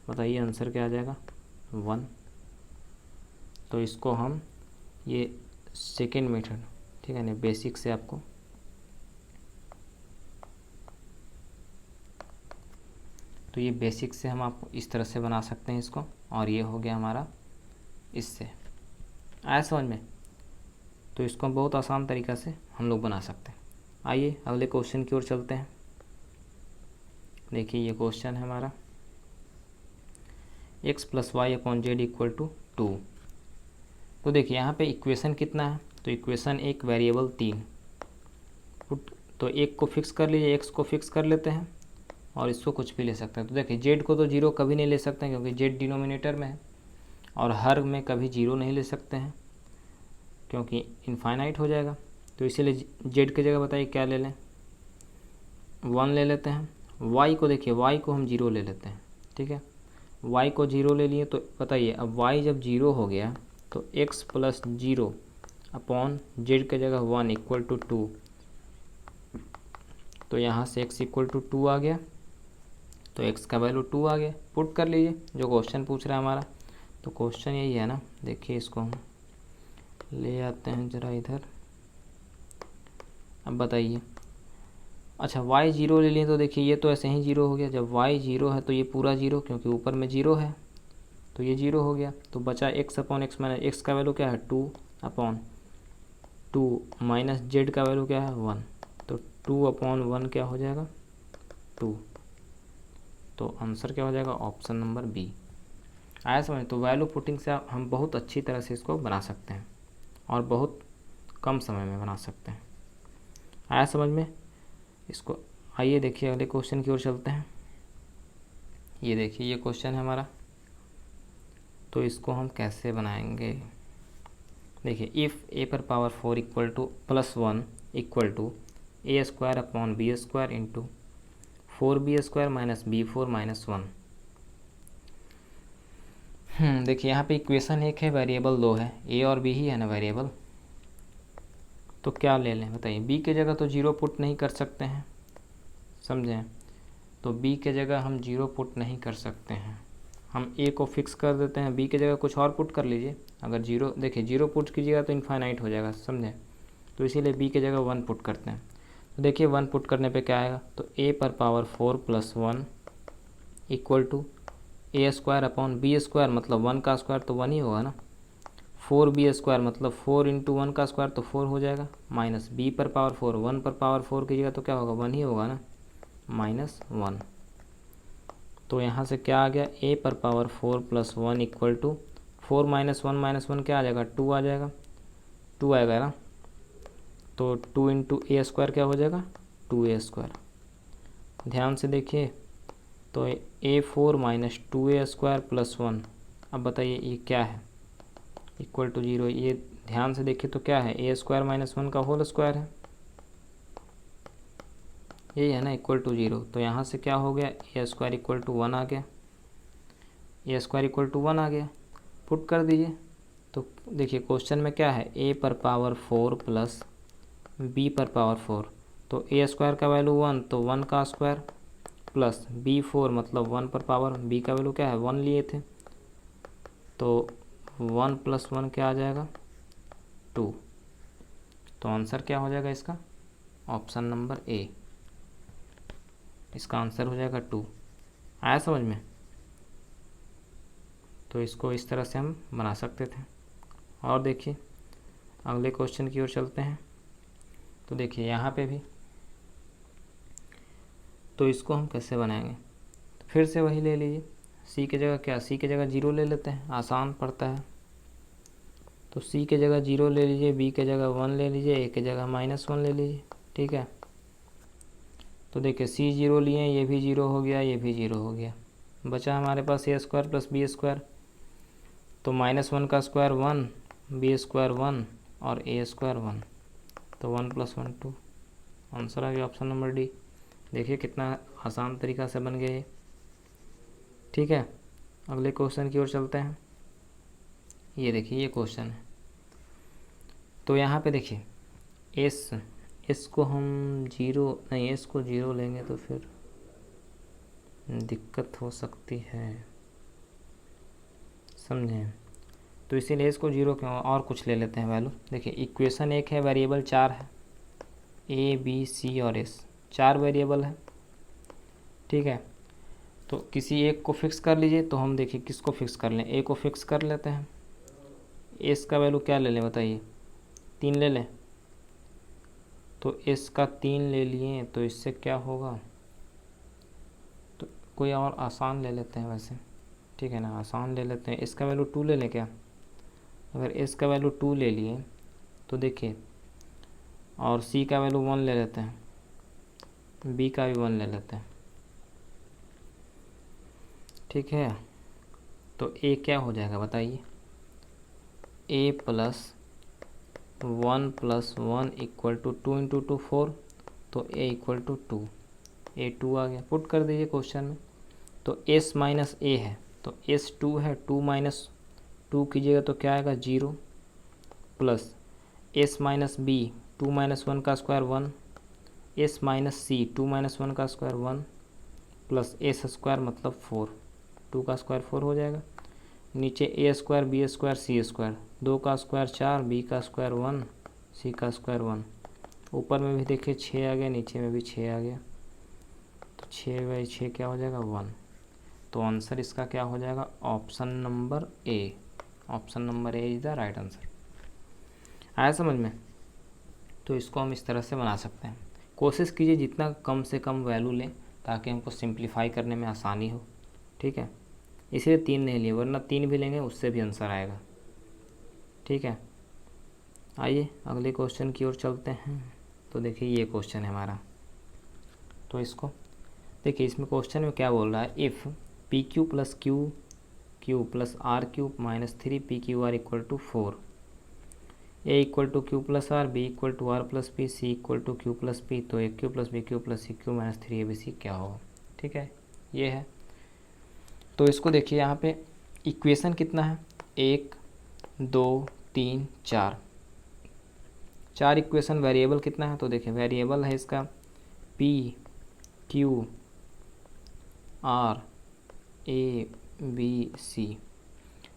बताइए आंसर क्या आ जाएगा 1। तो इसको हम ये सेकेंड मेथड, ठीक है ना, बेसिक से आपको, तो ये बेसिक से हम आपको इस तरह से बना सकते हैं इसको, और ये हो गया हमारा इससे, आया समझ में। तो इसको हम बहुत आसान तरीक़ा से हम लोग बना सकते हैं। आइए अगले क्वेश्चन की ओर चलते हैं। देखिए ये क्वेश्चन है हमारा, x plus Y upon Z equal to 2। तो देखिए यहाँ पे इक्वेशन कितना है, तो इक्वेशन एक वेरिएबल 3, तो एक को फिक्स कर लीजिए, x को फिक्स कर लेते हैं, और इसको कुछ भी ले सकते हैं। तो देखिए जेड को तो 0 कभी नहीं ले सकते हैं, क्योंकि जेड डिनोमिनेटर में है, और हर में कभी 0 नहीं ले सकते हैं क्योंकि इनफाइनाइट हो जाएगा। तो इसीलिए जेड की जगह बताइए क्या ले लें, 1 ले लेते हैं। वाई को देखिए, वाई को हम 0 ले लेते हैं, ठीक है। वाई को 0 ले लिए, तो बताइए अब वाई जब 0 हो गया तो x प्लस 0 अपॉन जेड की जगह 1 इक्वल टू 2, तो यहाँ से x इक्वल टू 2 आ गया, तो x का वैल्यू 2 आ गया। पुट कर लीजिए जो क्वेश्चन पूछ रहा है हमारा, तो क्वेश्चन यही है ना। देखिए इसको हम ले आते हैं ज़रा इधर। अब बताइए, अच्छा y 0 ले लिए, तो देखिए ये तो ऐसे ही 0 हो गया। जब y 0 है तो ये पूरा 0, क्योंकि ऊपर में 0 है, तो ये 0 हो गया। तो बचा x upon x minus x का वैल्यू क्या है 2/2 माइनस जेड का वैल्यू क्या है 1, तो 2/1 क्या हो जाएगा 2। तो आंसर क्या हो जाएगा? Option number B. आया समझ? तो वैल्यू पुटिंग से हम बहुत अच्छी तरह से इसको बना सकते हैं और बहुत कम समय में बना सकते हैं। आया समझ में इसको? आइए देखिए अगले क्वेश्चन की ओर चलते हैं। ये देखिए ये क्वेश्चन है हमारा, तो इसको हम कैसे बनाएंगे? देखिए इफ़ ए पर power 4 equal to +1 equal to A square upon B square into 4b square minus b4 minus 1। देखिए यहाँ पे इक्वेशन एक है, वेरिएबल दो है, ए और बी ही है ना वेरिएबल। तो क्या ले लें बताइए? बी के जगह तो 0 पुट नहीं कर सकते हैं, समझें? तो बी के जगह हम 0 पुट नहीं कर सकते हैं, हम ए को फिक्स कर देते हैं। बी के जगह कुछ और पुट कर लीजिए। अगर 0 देखिए 0 पुट कीजिएगा तो इनफाइनाइट हो जाएगा, समझें? तो इसीलिए बी के जगह 1 पुट करते हैं। तो देखिए 1 पुट करने पे क्या आएगा? तो ए पर power 4 plus 1 equal to A square upon B square, मतलब 1 का स्क्वायर तो 1 ही होगा ना। 4b स्क्वायर मतलब 4 इंटू 1 का स्क्वायर तो 4 हो जाएगा, माइनस बी पर पावर 4, 1 पर पावर 4 कीजिएगा तो क्या होगा? 1 ही होगा ना, -1। तो यहाँ से क्या आ गया? ए पर power 4 plus 1 equal to 4 minus 1 क्या आ जाएगा? 2 आ जाएगा, 2 आएगा ना। तो 2 इंटू ए स्क्वायर क्या हो जाएगा? 2a square. ध्यान से देखिए, तो a4 minus 2a square plus 1। अब बताइए ये क्या है? Equal to 0। ये ध्यान से देखिए तो क्या है? ए स्क्वायर माइनस 1 का होल स्क्वायर है, यही है ना, इक्वल टू 0। तो यहाँ से क्या हो गया? ए स्क्वायर इक्वल टू 1 आ गया, ए स्क्वायर इक्वल टू 1 आ गया। पुट कर दीजिए। तो देखिए क्वेश्चन में क्या है? ए पर पावर 4 प्लस बी पर पावर 4। तो ए स्क्वायर का वैल्यू 1, तो 1 का स्क्वायर प्लस b4 मतलब 1 पर पावर, बी का वैल्यू क्या है? 1 लिए थे, तो 1 प्लस 1 क्या आ जाएगा? 2। तो आंसर क्या हो जाएगा इसका? ऑप्शन नंबर ए, इसका आंसर हो जाएगा 2। आया समझ में? तो इसको इस तरह से हम बना सकते थे। और देखिए अगले क्वेश्चन की ओर चलते हैं। तो देखिए यहाँ पे भी, तो इसको हम कैसे बनाएंगे? तो फिर से वही ले लीजिए, सी की जगह क्या? सी की जगह 0 ले लेते हैं, आसान पड़ता है। तो सी के जगह 0 ले लीजिए, बी के जगह 1 ले लीजिए, ए के जगह -1 ले लीजिए, ठीक है। तो देखिए सी 0 लिए, ये भी 0 हो गया, ये भी 0 हो गया, बचा हमारे पास ए स्क्वायर प्लस बी स्क्वायर। तो -1 का स्क्वायर 1, बी स्क्वायर 1 और ए स्क्वायर 1, तो 1 + 1 2। आंसर आ गया ऑप्शन नंबर डी। देखिए कितना आसान तरीका से बन गया ये, ठीक है। अगले क्वेश्चन की ओर चलते हैं। ये देखिए ये क्वेश्चन है। तो यहाँ पे देखिए एस को हम 0 नहीं, एस को 0 लेंगे तो फिर दिक्कत हो सकती है, समझें? तो इसीलिए इसको 0 क्यों, और कुछ ले लेते हैं वैल्यू। देखिए इक्वेशन एक है, वेरिएबल 4 है, ए बी सी और एस, 4 वेरिएबल है, ठीक है। तो किसी एक को फिक्स कर लीजिए। तो हम देखिए किसको फिक्स कर लें? ए को फिक्स कर लेते हैं। एस का वैल्यू क्या ले लें बताइए? 3 ले लें। तो एस का 3 ले लिए, तो इससे क्या होगा? तो कोई और आसान ले लेते हैं वैसे, ठीक है ना, आसान ले लेते हैं। एस का वैल्यू 2 ले लें क्या? अगर एस का वैल्यू 2 ले लिए तो देखिए, और सी का वैल्यू 1 ले लेते हैं, बी का भी 1 ले लेते हैं, ठीक है। तो ए क्या हो जाएगा बताइए? ए प्लस 1 + 1 इक्वल टू 2 इंटू 2 4, तो ए इक्वल टू 2, ए 2 आ गया। पुट कर दीजिए क्वेश्चन में। तो एस माइनस ए है, तो एस 2 है, 2 माइनस 2 कीजिएगा तो क्या आएगा? 0 plus S minus B, 2 minus 1 का square 1, S minus C, 2 minus 1 का स्क्वायर 1 प्लस एस स्क्वायर मतलब 4, 2 का स्क्वायर 4 हो जाएगा। नीचे ए स्क्वायर बी स्क्वायर सी स्क्वायर, 2 का स्क्वायर 4, बी का स्क्वायर 1, सी का स्क्वायर 1। ऊपर में भी देखिए 6 आ गया, नीचे में भी 6 आ गया, तो 6/6 क्या हो जाएगा? 1। तो आंसर इसका क्या हो जाएगा? Option number A. Option number A is the right answer. आया समझ में? तो इसको हम इस तरह से बना सकते हैं। कोशिश कीजिए जितना कम से कम वैल्यू लें, ताकि हमको सिंप्लीफाई करने में आसानी हो, ठीक है। इसलिए 3 नहीं लिए, वरना 3 भी लेंगे उससे भी आंसर आएगा, ठीक है। आइए अगले क्वेश्चन की ओर चलते हैं। तो देखिए ये क्वेश्चन है हमारा, तो इसको देखिए, इसमें क्वेश्चन में क्या बोल रहा है, if P Q plus Q plus R Q minus 3 P Q R equal to 4, A equal to Q plus R, B equal to R plus P, C equal to Q plus P, तो A Q plus B Q plus C Q minus 3 A B C क्या होगा, ठीक है। ये है, तो इसको देखिए यहाँ पे इक्वेशन कितना है, 1 2 3 4 इक्वेशन। वेरिएबल कितना है, तो देखिए वेरिएबल है इसका P Q R A B C.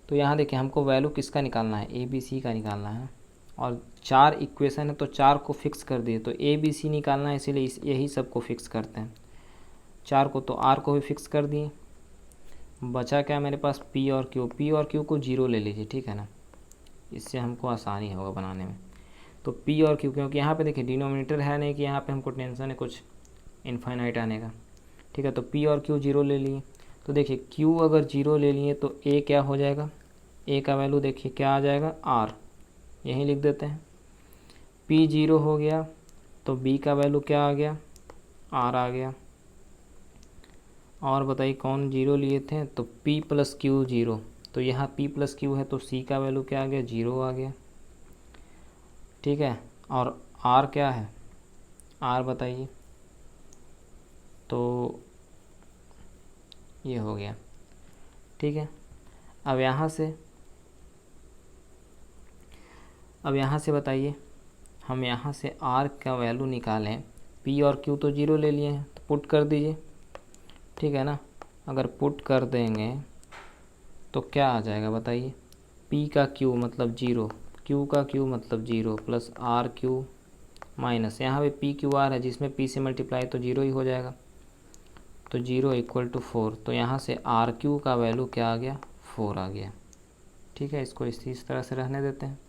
तो यहाँ देखिए हमको वैल्यू किसका निकालना है, ए बी सी का निकालना है, और 4 इक्वेशन है तो 4 को फिक्स कर दिए, तो ए बी सी निकालना है, इसीलिए यही सब को फिक्स करते हैं। 4 को तो आर को भी फिक्स कर दिए, बचा क्या मेरे पास, पी और क्यू को 0 ले लीजिए, ठीक है ना, इससे हमको आसानी होगा बनाने में। तो पी और क्यू, क्योंकि यहाँ पे देखिए डिनोमिनेटर है नहीं कि यहाँ पे हमको टेंशन है कुछ इनफाइनाइट आने का, ठीक है। तो पी और क्यू 0 ले लिए, तो देखिए क्यू अगर 0 ले लिए तो ए क्या हो जाएगा, ए का वैल्यू देखिए क्या आ जाएगा, आर, यहीं लिख देते हैं। पी 0 हो गया तो बी का वैल्यू क्या आ गया, आर आ गया। और बताइए कौन 0 लिए थे, तो p प्लस क्यू 0, तो यहाँ p प्लस क्यू है तो c का वैल्यू क्या आ गया, 0 आ गया, ठीक है। और r क्या है, r बताइए, तो ये हो गया, ठीक है। अब यहाँ से बताइए, हम यहाँ से r का वैल्यू निकालें, p और q तो 0 ले लिए हैं तो पुट कर दीजिए, ठीक है ना। अगर पुट कर देंगे तो क्या आ जाएगा बताइए, p का q मतलब 0, q का q मतलब 0 प्लस आर क्यू माइनस, यहाँ पे पी क्यू आर है जिसमें p से मल्टीप्लाई तो 0 ही हो जाएगा, तो 0 इक्वल टू 4, तो यहाँ से आर क्यू का वैल्यू क्या आ गया, 4 आ गया, ठीक है। इसको इस तरह से रहने देते हैं।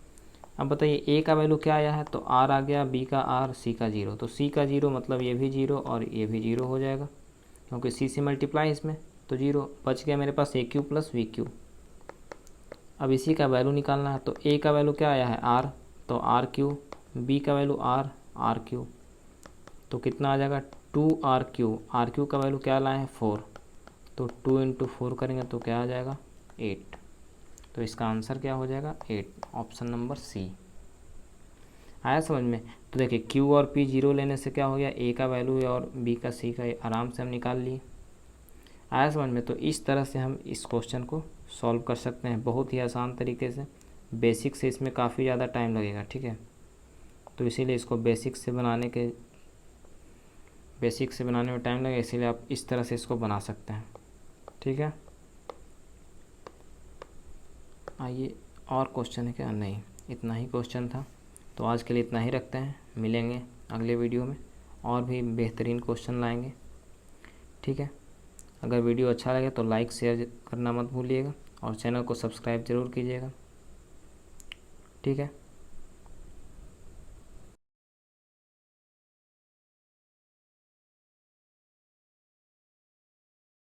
अब बताइए a का वैल्यू क्या आया है, तो r आ गया, b का r, c का 0, तो c का 0 मतलब ये भी 0 और ये भी 0 हो जाएगा, क्योंकि c से मल्टीप्लाई इसमें तो 0 बच गया मेरे पास, ए क्यू प्लस वी क्यू। अब इसी का वैल्यू निकालना है, तो a का वैल्यू क्या आया है, r, तो आर क्यू, b का वैल्यू आर क्यू, तो कितना आ जाएगा 2r क्यू, आर क्यू का वैल्यू क्या लाए हैं 4, तो 2 इंटू 4 करेंगे तो क्या आ जाएगा 8, तो इसका आंसर क्या हो जाएगा 8, ऑप्शन नंबर सी। आया समझ में। तो देखिए q और p 0 लेने से क्या हो गया, a का वैल्यू और b का c का आराम से हम निकाल लिए। आया समझ में। तो इस तरह से हम इस क्वेश्चन को सॉल्व कर सकते हैं बहुत ही आसान तरीके से। बेसिक से इसमें काफ़ी ज़्यादा टाइम लगेगा, ठीक है। तो इसीलिए इसको बेसिक से बनाने में टाइम लगेगा, इसीलिए आप इस तरह से इसको बना सकते हैं, ठीक है। आइए और क्वेश्चन है क्या, नहीं इतना ही क्वेश्चन था, तो आज के लिए इतना ही रखते हैं। मिलेंगे अगले वीडियो में और भी बेहतरीन क्वेश्चन लाएंगे, ठीक है। अगर वीडियो अच्छा लगे तो लाइक शेयर करना मत भूलिएगा और चैनल को सब्सक्राइब ज़रूर कीजिएगा, ठीक है।